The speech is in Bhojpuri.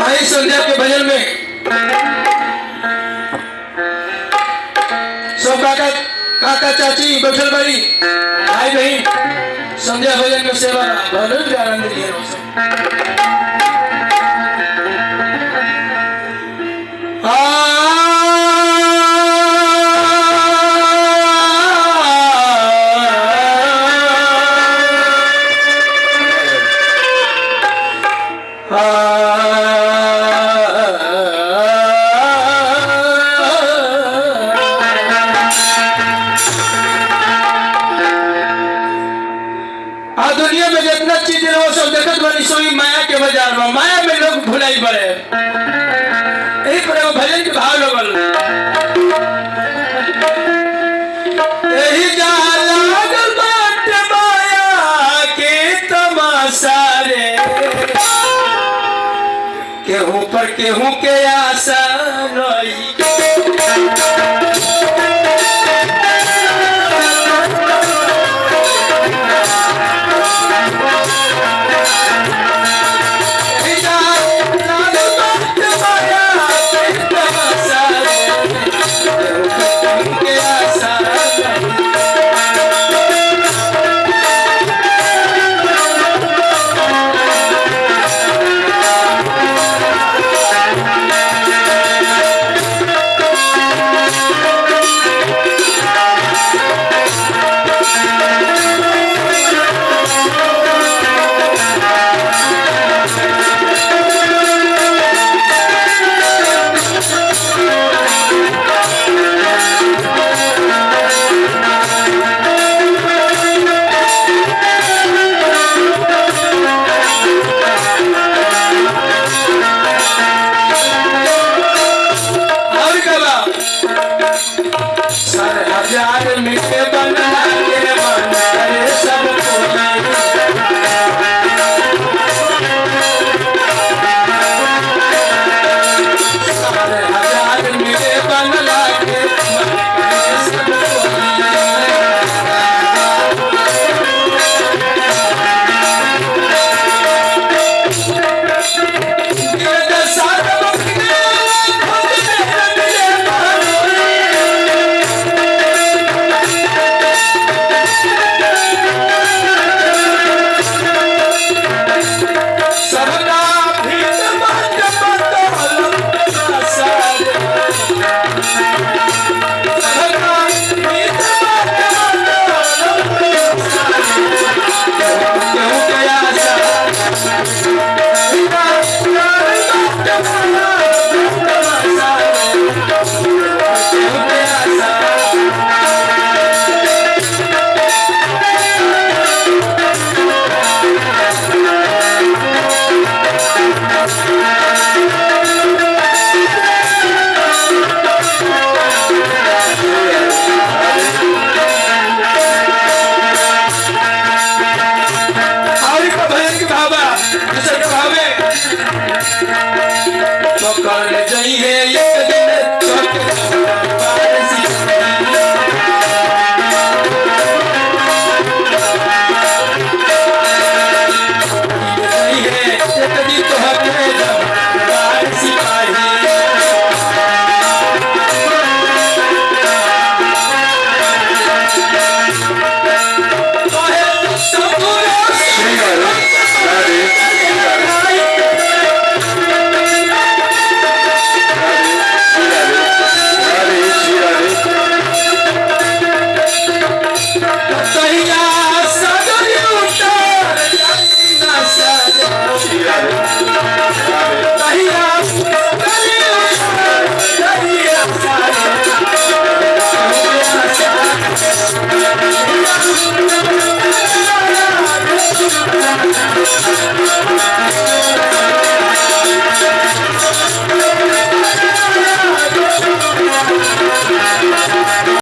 आई संध्या के भजन में सब काका चाची बचल बड़ी भाई बहन संध्या भजन में सेवा भजन का आनंद लिए दुनिया में जितना चीज है वो सब देखत बनी सोई माया के बाजार में माया में लोग भुलाई पड़े यही पर वो भजन के भाव लगल यही लागल बाटे माया के तमाशा रे केहू पर केहू के आशा नहीं